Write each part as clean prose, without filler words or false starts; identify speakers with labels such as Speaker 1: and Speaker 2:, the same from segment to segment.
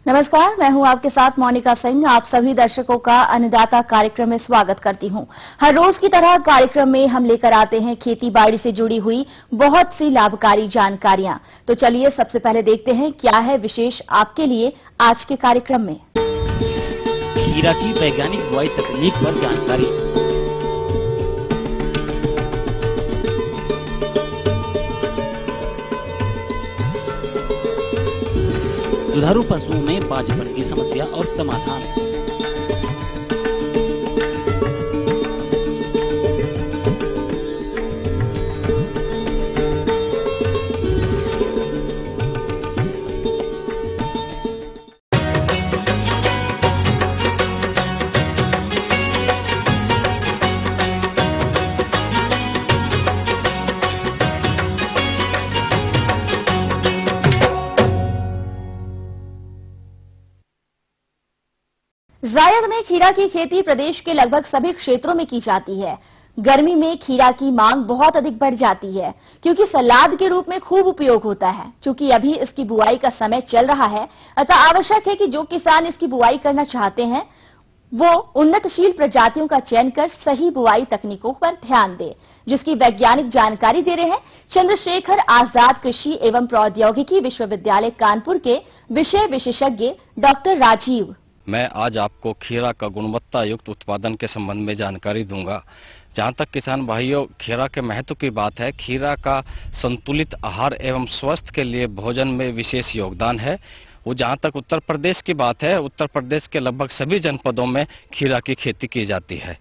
Speaker 1: नमस्कार, मैं हूं आपके साथ मोनिका सिंह। आप सभी दर्शकों का अन्नदाता कार्यक्रम में स्वागत करती हूं। हर रोज की तरह कार्यक्रम में हम लेकर आते हैं खेती बाड़ी से जुड़ी हुई बहुत सी लाभकारी जानकारियां। तो चलिए सबसे पहले देखते हैं क्या है विशेष आपके लिए आज के कार्यक्रम में।
Speaker 2: खीरा की वैज्ञानिक बुआई तकनीक पर जानकारी। दुधारू पशुओं में बांझपन की समस्या और समाधान।
Speaker 1: जायद में खीरा की खेती प्रदेश के लगभग सभी क्षेत्रों में की जाती है। गर्मी में खीरा की मांग बहुत अधिक बढ़ जाती है क्योंकि सलाद के रूप में खूब उपयोग होता है। चूंकि अभी इसकी बुआई का समय चल रहा है, अतः आवश्यक है कि जो किसान इसकी बुआई करना चाहते हैं वो उन्नतशील प्रजातियों का चयन कर सही बुआई तकनीकों पर ध्यान दे, जिसकी वैज्ञानिक जानकारी दे रहे हैं चंद्रशेखर आजाद कृषि एवं प्रौद्योगिकी विश्वविद्यालय कानपुर के विषय विशेषज्ञ डॉक्टर राजीव।
Speaker 3: मैं आज आपको खीरा का गुणवत्ता युक्त उत्पादन के संबंध में जानकारी दूंगा। जहां तक किसान भाइयों खीरा के महत्व की बात है, खीरा का संतुलित आहार एवं स्वास्थ्य के लिए भोजन में विशेष योगदान है। वो जहां तक उत्तर प्रदेश की बात है, उत्तर प्रदेश के लगभग सभी जनपदों में खीरा की खेती की जाती है।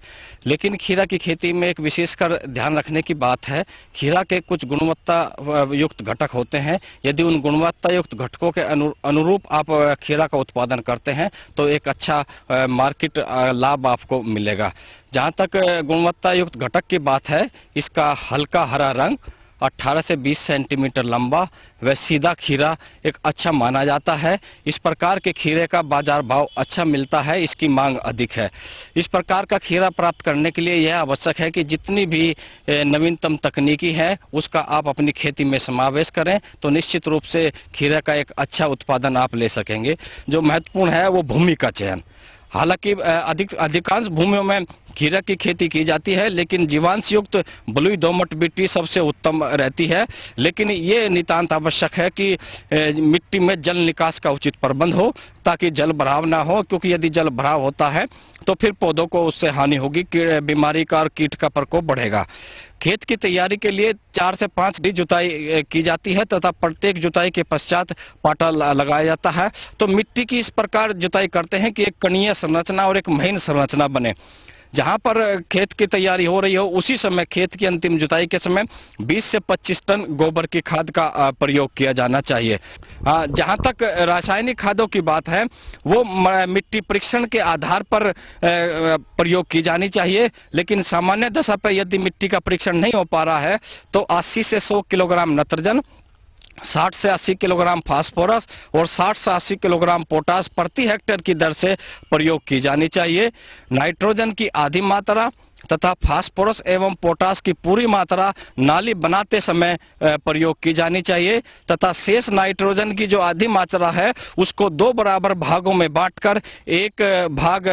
Speaker 3: लेकिन खीरा की खेती में एक विशेषकर ध्यान रखने की बात है, खीरा के कुछ गुणवत्ता युक्त घटक होते हैं। यदि उन गुणवत्ता युक्त घटकों के अनुरूप आप खीरा का उत्पादन करते हैं तो एक अच्छा मार्केट लाभ आपको मिलेगा। जहां तक गुणवत्ता युक्त घटक की बात है, इसका हल्का हरा रंग, 18 से 20 सेंटीमीटर लंबा व सीधा खीरा एक अच्छा माना जाता है। इस प्रकार के खीरे का बाजार भाव अच्छा मिलता है, इसकी मांग अधिक है। इस प्रकार का खीरा प्राप्त करने के लिए यह आवश्यक है कि जितनी भी नवीनतम तकनीकी है उसका आप अपनी खेती में समावेश करें तो निश्चित रूप से खीरे का एक अच्छा उत्पादन आप ले सकेंगे। जो महत्वपूर्ण है वो भूमि का चयन। हालांकि अधिकांश भूमियों में खीरा की खेती की जाती है, लेकिन जीवांश युक्त बलुई दोमट मिट्टी सबसे उत्तम रहती है। लेकिन ये नितांत आवश्यक है कि मिट्टी में जल निकास का उचित प्रबंध हो ताकि जल भराव ना हो, क्योंकि यदि जल भराव होता है तो फिर पौधों को उससे हानि होगी, बीमारी का और कीट का प्रकोप बढ़ेगा। खेत की तैयारी के लिए 4 से 5 डी जुताई की जाती है तथा प्रत्येक जुताई के पश्चात पाटा लगाया जाता है। तो मिट्टी की इस प्रकार जुताई करते हैं कि एक कणीय संरचना और एक महीन संरचना बने। जहां पर खेत की तैयारी हो रही हो उसी समय खेत की अंतिम जुताई के समय 20 से 25 टन गोबर की खाद का प्रयोग किया जाना चाहिए। जहां तक रासायनिक खादों की बात है वो मिट्टी परीक्षण के आधार पर प्रयोग की जानी चाहिए। लेकिन सामान्य दशा पर यदि मिट्टी का परीक्षण नहीं हो पा रहा है तो 80 से 100 किलोग्राम नत्रजन, 60 से 80 किलोग्राम फास्फोरस और 60 से 80 किलोग्राम पोटास प्रति हेक्टेयर की दर से प्रयोग की जानी चाहिए। नाइट्रोजन की आधी मात्रा तथा फास्फोरस एवं पोटास की पूरी मात्रा नाली बनाते समय प्रयोग की जानी चाहिए तथा शेष नाइट्रोजन की जो आधी मात्रा है उसको 2 बराबर भागों में बांटकर एक भाग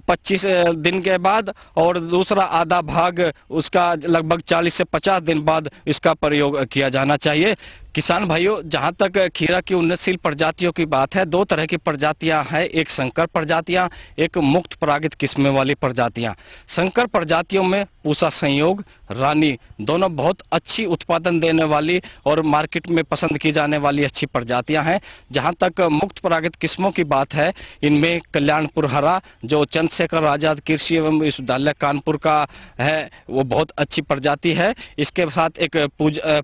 Speaker 3: 25 दिन के बाद और दूसरा आधा भाग उसका लगभग 40 से 50 दिन बाद इसका प्रयोग किया जाना चाहिए। किसान भाइयों, जहां तक खीरा की उन्नतशील प्रजातियों की बात है, 2 तरह की प्रजातियां हैं, एक संकर प्रजातियां, एक मुक्त परागित किस्में वाली प्रजातियां। संकर प्रजातियों में पूसा संयोग, रानी दोनों बहुत अच्छी उत्पादन देने वाली और मार्केट में पसंद की जाने वाली अच्छी प्रजातियां हैं। जहां तक मुक्त परागित किस्मों की बात है, इनमें कल्याणपुर हरा जो चंद्रशेखर आजाद कृषि एवं विश्वविद्यालय कानपुर का है वो बहुत अच्छी प्रजाति है। इसके साथ एक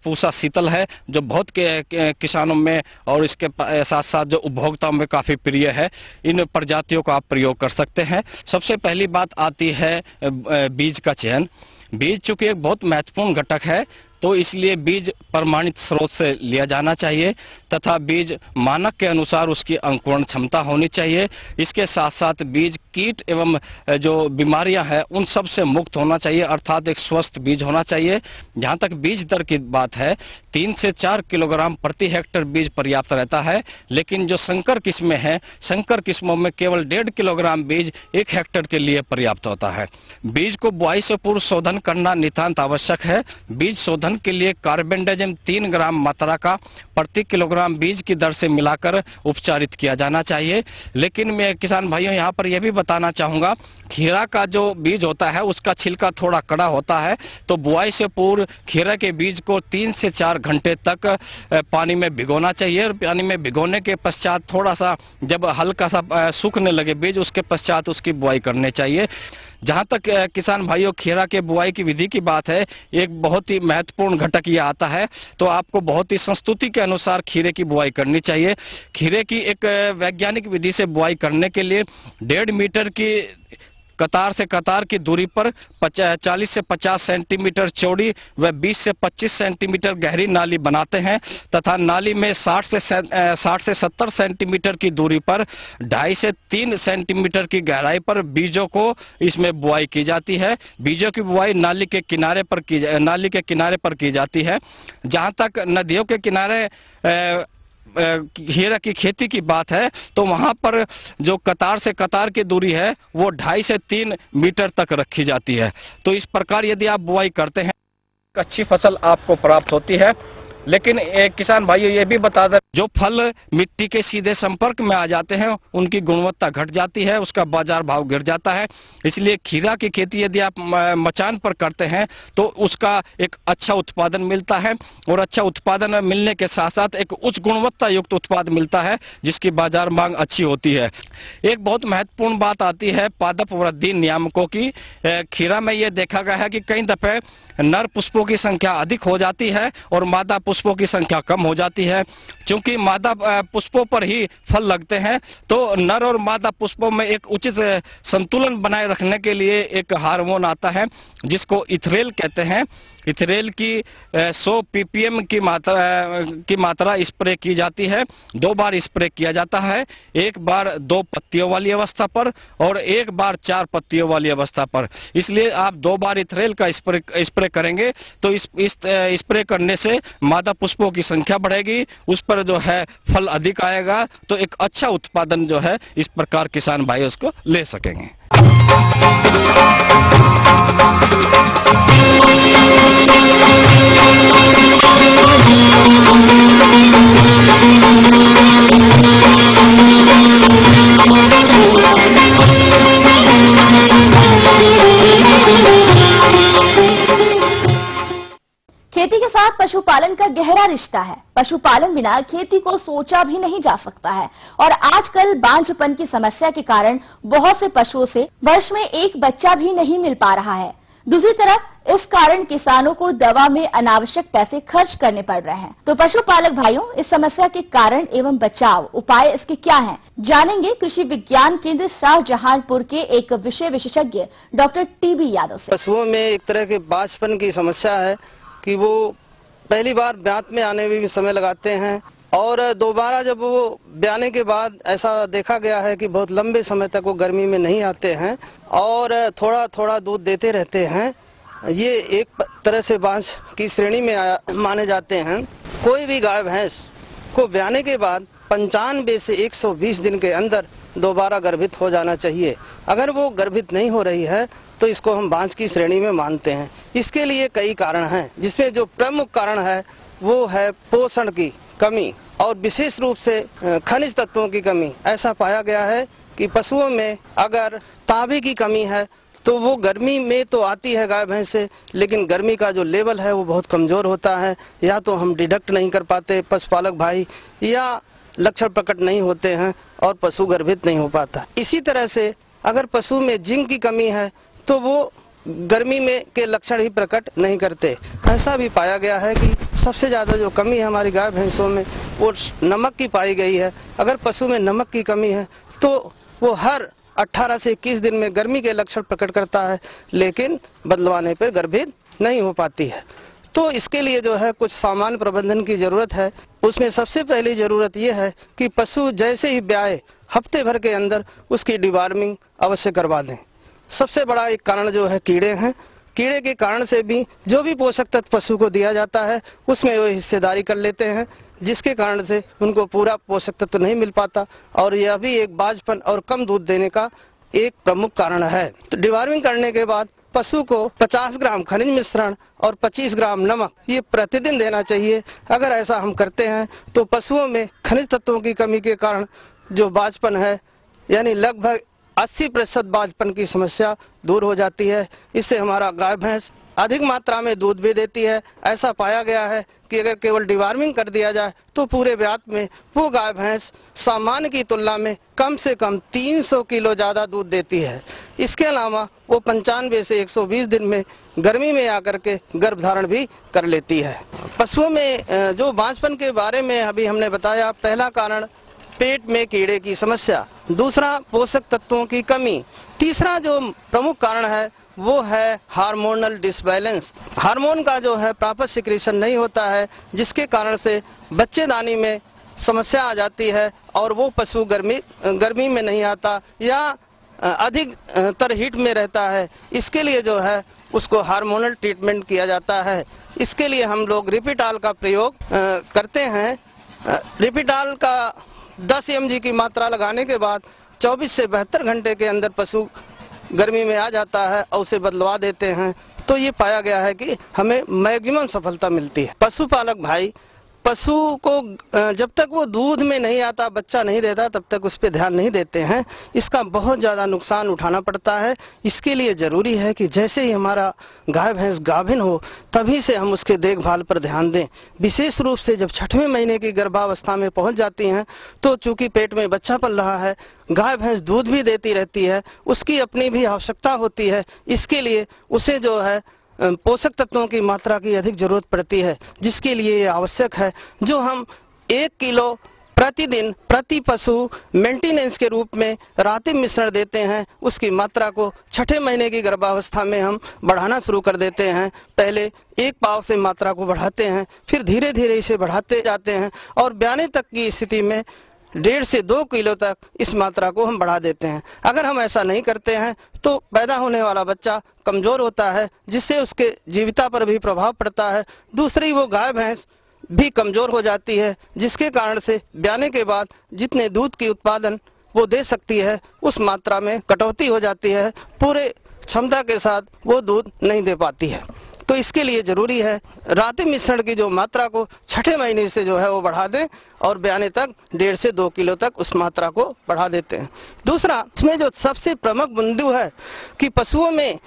Speaker 3: पूसा शीतल है जो बहुत के किसानों में और इसके साथ साथ जो उपभोक्ताओं में काफी प्रिय है। इन प्रजातियों का आप प्रयोग कर सकते हैं। सबसे पहली बात आती है बीज का चयन। बीज चूंकि एक बहुत महत्वपूर्ण घटक है तो इसलिए बीज प्रमाणित स्रोत से लिया जाना चाहिए तथा बीज मानक के अनुसार उसकी अंकुरण क्षमता होनी चाहिए। इसके साथ साथ बीज कीट एवं जो बीमारियां हैं उन सब से मुक्त होना चाहिए, अर्थात एक स्वस्थ बीज होना चाहिए। जहां तक बीज दर की बात है 3 से 4 किलोग्राम प्रति हेक्टेयर बीज पर्याप्त रहता है, लेकिन जो संकर किस्में हैं, संकर किस्मों में केवल 1.5 किलोग्राम बीज 1 हेक्टेयर के लिए पर्याप्त होता है। बीज को बुआई से पूर्व शोधन करना नितांत आवश्यक है। बीज शोधन के लिए कार्बेंडाजिम 3 ग्राम मात्रा का प्रति किलोग्राम बीज की दर से मिलाकर उपचारित किया जाना चाहिए। लेकिन मैं किसान भाइयों यहाँ पर यह भी बताना चाहूंगा, खीरा का जो बीज होता है उसका छिलका थोड़ा कड़ा होता है, तो बुआई से पूर्व खीरा के बीज को 3 से 4 घंटे तक पानी में भिगोना चाहिए। और पानी में भिगोने के पश्चात थोड़ा सा जब हल्का सा सूखने लगे बीज, उसके पश्चात उसकी बुआई करनी चाहिए। जहां तक किसान भाइयों खीरा के बुआई की विधि की बात है, एक बहुत ही महत्वपूर्ण घटक ये आता है, तो आपको बहुत ही संस्तुति के अनुसार खीरे की बुआई करनी चाहिए। खीरे की एक वैज्ञानिक विधि से बुआई करने के लिए 1.5 मीटर की कतार से कतार की दूरी पर 40 से 50 सेंटीमीटर चौड़ी व 20 से 25 सेंटीमीटर गहरी नाली बनाते हैं तथा नाली में 60 से 70 सेंटीमीटर की दूरी पर 2.5 से 3 सेंटीमीटर की गहराई पर बीजों को इसमें बुआई की जाती है। बीजों की बुआई नाली के किनारे पर की जाती है। जहां तक नदियों के किनारे खीरा की खेती की बात है, तो वहां पर जो कतार से कतार की दूरी है वो 2.5 से 3 मीटर तक रखी जाती है। तो इस प्रकार यदि आप बुआई करते हैं अच्छी फसल आपको प्राप्त होती है। लेकिन किसान भाइयों ये भी बता दें, जो फल मिट्टी के सीधे संपर्क में आ जाते हैं उनकी गुणवत्ता घट जाती है, उसका बाजार भाव गिर जाता है। इसलिए खीरा की खेती यदि आप मचान पर करते हैं तो उसका एक अच्छा उत्पादन मिलता है, और अच्छा उत्पादन मिलने के साथ साथ एक उच्च गुणवत्ता युक्त उत्पाद मिलता है जिसकी बाजार मांग अच्छी होती है। एक बहुत महत्वपूर्ण बात आती है पादप वृद्धि नियामकों की। खीरा में यह देखा गया है कि कई दफे नर पुष्पों की संख्या अधिक हो जाती है और मादा पुष्पों की संख्या कम हो जाती है। क्योंकि मादा पुष्पों पर ही फल लगते हैं, तो नर और मादा पुष्पों में एक उचित संतुलन बनाए रखने के लिए एक हार्मोन आता है जिसको इथरेल कहते हैं। इथरेल की 100 ppm की मात्रा स्प्रे की जाती है। 2 बार स्प्रे किया जाता है, एक बार 2 पत्तियों वाली अवस्था पर और एक बार 4 पत्तियों वाली अवस्था पर। इसलिए आप 2 बार इथरेल का स्प्रे करेंगे तो इस स्प्रे करने से मादा पुष्पों की संख्या बढ़ेगी, उस पर जो है फल अधिक आएगा, तो एक अच्छा उत्पादन जो है इस प्रकार किसान भाई उसको ले सकेंगे।
Speaker 1: खेती के साथ पशुपालन का गहरा रिश्ता है। पशुपालन बिना खेती को सोचा भी नहीं जा सकता है, और आजकल बांझपन की समस्या के कारण बहुत से पशुओं से वर्ष में एक बच्चा भी नहीं मिल पा रहा है। दूसरी तरफ इस कारण किसानों को दवा में अनावश्यक पैसे खर्च करने पड़ रहे हैं। तो पशुपालक भाइयों, इस समस्या के कारण एवं बचाव उपाय इसके क्या हैं? जानेंगे कृषि विज्ञान केंद्र शाहजहांपुर के एक विषय विशेषज्ञ डॉक्टर टीबी यादव से।
Speaker 4: पशुओं में एक तरह के बांझपन की समस्या है कि वो पहली बार ब्यात में आने में भी समय लगाते हैं, और दोबारा जब वो ब्याने के बाद ऐसा देखा गया है कि बहुत लंबे समय तक वो गर्मी में नहीं आते हैं और थोड़ा थोड़ा दूध देते रहते हैं। ये एक तरह से बांझ की श्रेणी में माने जाते हैं। कोई भी गाय भैंस को ब्याने के बाद 95 से 120 दिन के अंदर दोबारा गर्भित हो जाना चाहिए। अगर वो गर्भित नहीं हो रही है तो इसको हम बांझ की श्रेणी में मानते हैं। इसके लिए कई कारण हैं, जिसमें जो प्रमुख कारण है वो है पोषण की कमी और विशेष रूप से खनिज तत्वों की कमी। ऐसा पाया गया है कि पशुओं में अगर तांबे की कमी है तो वो गर्मी में तो आती है गाय भैंस से, लेकिन गर्मी का जो लेवल है वो बहुत कमजोर होता है। या तो हम डिडक्ट नहीं कर पाते पशुपालक भाई, या लक्षण प्रकट नहीं होते हैं और पशु गर्भित नहीं हो पाता। इसी तरह से अगर पशु में जिंक की कमी है तो वो गर्मी में के लक्षण ही प्रकट नहीं करते। ऐसा भी पाया गया है कि सबसे ज्यादा जो कमी है हमारी गाय भैंसों में वो नमक की पाई गई है। अगर पशु में नमक की कमी है तो वो हर 18 से 21 दिन में गर्मी के लक्षण प्रकट करता है, लेकिन बदलवाने पर गर्भित नहीं हो पाती है। तो इसके लिए जो है कुछ सामान्य प्रबंधन की जरूरत है। उसमें सबसे पहली जरूरत यह है कि पशु जैसे ही ब्याए हफ्ते भर के अंदर उसकी डिवार्मिंग अवश्य करवा दें। सबसे बड़ा एक कारण जो है कीड़े हैं। कीड़े के कारण से भी जो भी पोषक तत्व पशु को दिया जाता है उसमें वो हिस्सेदारी कर लेते हैं, जिसके कारण से उनको पूरा पोषक तत्व नहीं मिल पाता और यह भी एक बाझपन और कम दूध देने का एक प्रमुख कारण है। तो डिवार्मिंग करने के बाद पशु को 50 ग्राम खनिज मिश्रण और 25 ग्राम नमक ये प्रतिदिन देना चाहिए। अगर ऐसा हम करते हैं तो पशुओं में खनिज तत्वों की कमी के कारण जो बाझपन है यानी लगभग 80% बाझपन की समस्या दूर हो जाती है। इससे हमारा गाय भैंस अधिक मात्रा में दूध भी देती है। ऐसा पाया गया है कि अगर केवल डिवार्मिंग कर दिया जाए तो पूरे ब्यात में वो गाय भैंस सामान्य की तुलना में कम से कम 300 किलो ज्यादा दूध देती है। इसके अलावा वो 95 से 120 दिन में गर्मी में आकर के गर्भधारण भी कर लेती है। पशुओं में जो बांझपन के बारे में अभी हमने बताया, पहला कारण पेट में कीड़े की समस्या, दूसरा पोषक तत्वों की कमी, तीसरा जो प्रमुख कारण है वो है हार्मोनल डिसबैलेंस। हार्मोन का जो है प्रॉपर सिक्रीशन नहीं होता है, जिसके कारण से बच्चेदानी में समस्या आ जाती है और वो पशु गर्मी में नहीं आता या अधिक तर हीट में रहता है। इसके लिए जो है उसको हार्मोनल ट्रीटमेंट किया जाता है। इसके लिए हम लोग रिपिटाल का प्रयोग करते हैं। रिपिटाल का 10 mg की मात्रा लगाने के बाद 24 से 72 घंटे के अंदर पशु गर्मी में आ जाता है और उसे बदलवा देते हैं। तो ये पाया गया है कि हमें मैक्सिमम सफलता मिलती है। पशुपालक भाई पशु को जब तक वो दूध में नहीं आता, बच्चा नहीं देता, तब तक उस पर ध्यान नहीं देते हैं। इसका बहुत ज्यादा नुकसान उठाना पड़ता है। इसके लिए जरूरी है कि जैसे ही हमारा गाय भैंस गाभिन हो तभी से हम उसके देखभाल पर ध्यान दें। विशेष रूप से जब 6वें महीने की गर्भावस्था में पहुंच जाती हैं तो चूंकि पेट में बच्चा पल रहा है, गाय भैंस दूध भी देती रहती है, उसकी अपनी भी आवश्यकता होती है। इसके लिए उसे जो है पोषक तत्वों की मात्रा की अधिक जरूरत पड़ती है, जिसके लिए ये आवश्यक है जो हम 1 किलो प्रतिदिन प्रति पशु मेंटेनेंस के रूप में रातिम मिश्रण देते हैं, उसकी मात्रा को 6ठे महीने की गर्भावस्था में हम बढ़ाना शुरू कर देते हैं। पहले 1 पाव से मात्रा को बढ़ाते हैं, फिर धीरे धीरे इसे बढ़ाते जाते हैं और ब्याने तक की स्थिति में 1.5 से 2 किलो तक इस मात्रा को हम बढ़ा देते हैं। अगर हम ऐसा नहीं करते हैं तो पैदा होने वाला बच्चा कमजोर होता है, जिससे उसके जीविता पर भी प्रभाव पड़ता है। दूसरी वो गाय भैंस भी कमजोर हो जाती है, जिसके कारण से ब्याने के बाद जितने दूध की उत्पादन वो दे सकती है उस मात्रा में कटौती हो जाती है, पूरे क्षमता के साथ वो दूध नहीं दे पाती है। तो इसके लिए जरूरी है रातिम मिश्रण की जो मात्रा को 6ठे महीने से जो है वो बढ़ा दें और ब्याने तक 1.5 से 2 किलो तक उस मात्रा को बढ़ा देते हैं। दूसरा, इसमें जो सबसे प्रमुख बिंदु है कि पशुओं में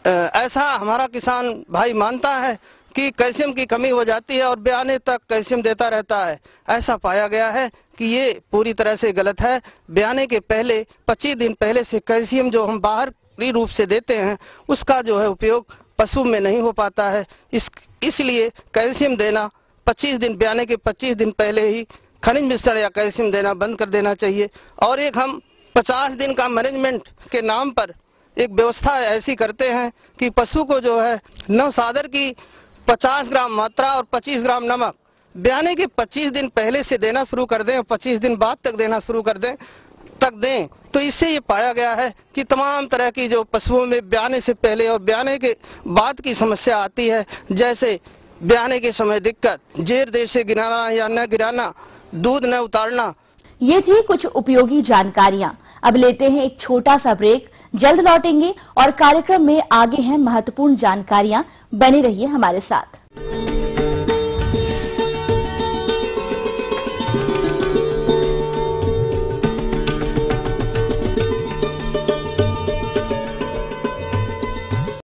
Speaker 4: ऐसा हमारा किसान भाई मानता है कि कैल्शियम की कमी हो जाती है और ब्याने तक कैल्शियम देता रहता है। ऐसा पाया गया है कि ये पूरी तरह से गलत है। ब्याने के पहले 25 दिन पहले से कैल्शियम जो हम बाहरी रूप से देते हैं उसका जो है उपयोग पशु में नहीं हो पाता है। इसलिए कैल्शियम देना 25 दिन ब्याने के 25 दिन पहले ही खनिज मिश्रण या कैल्शियम देना बंद कर देना चाहिए। और एक हम 50 दिन का मैनेजमेंट के नाम पर एक व्यवस्था ऐसी करते हैं कि पशु को जो है नवसादर की 50 ग्राम मात्रा और 25 ग्राम नमक ब्याने के 25 दिन पहले से देना शुरू कर दें और 25 दिन बाद तक देना शुरू कर दें तो इससे ये पाया गया है कि तमाम तरह की जो पशुओं में ब्याने से पहले और ब्याने के बाद की समस्या आती है, जैसे ब्याने के समय दिक्कत, जेर देर से गिराना या न गिराना, दूध न उतारना।
Speaker 1: ये थी कुछ उपयोगी जानकारियां। अब लेते हैं एक छोटा सा ब्रेक, जल्द लौटेंगे और कार्यक्रम में आगे हैं महत्वपूर्ण जानकारियां। बने रहिए हमारे साथ।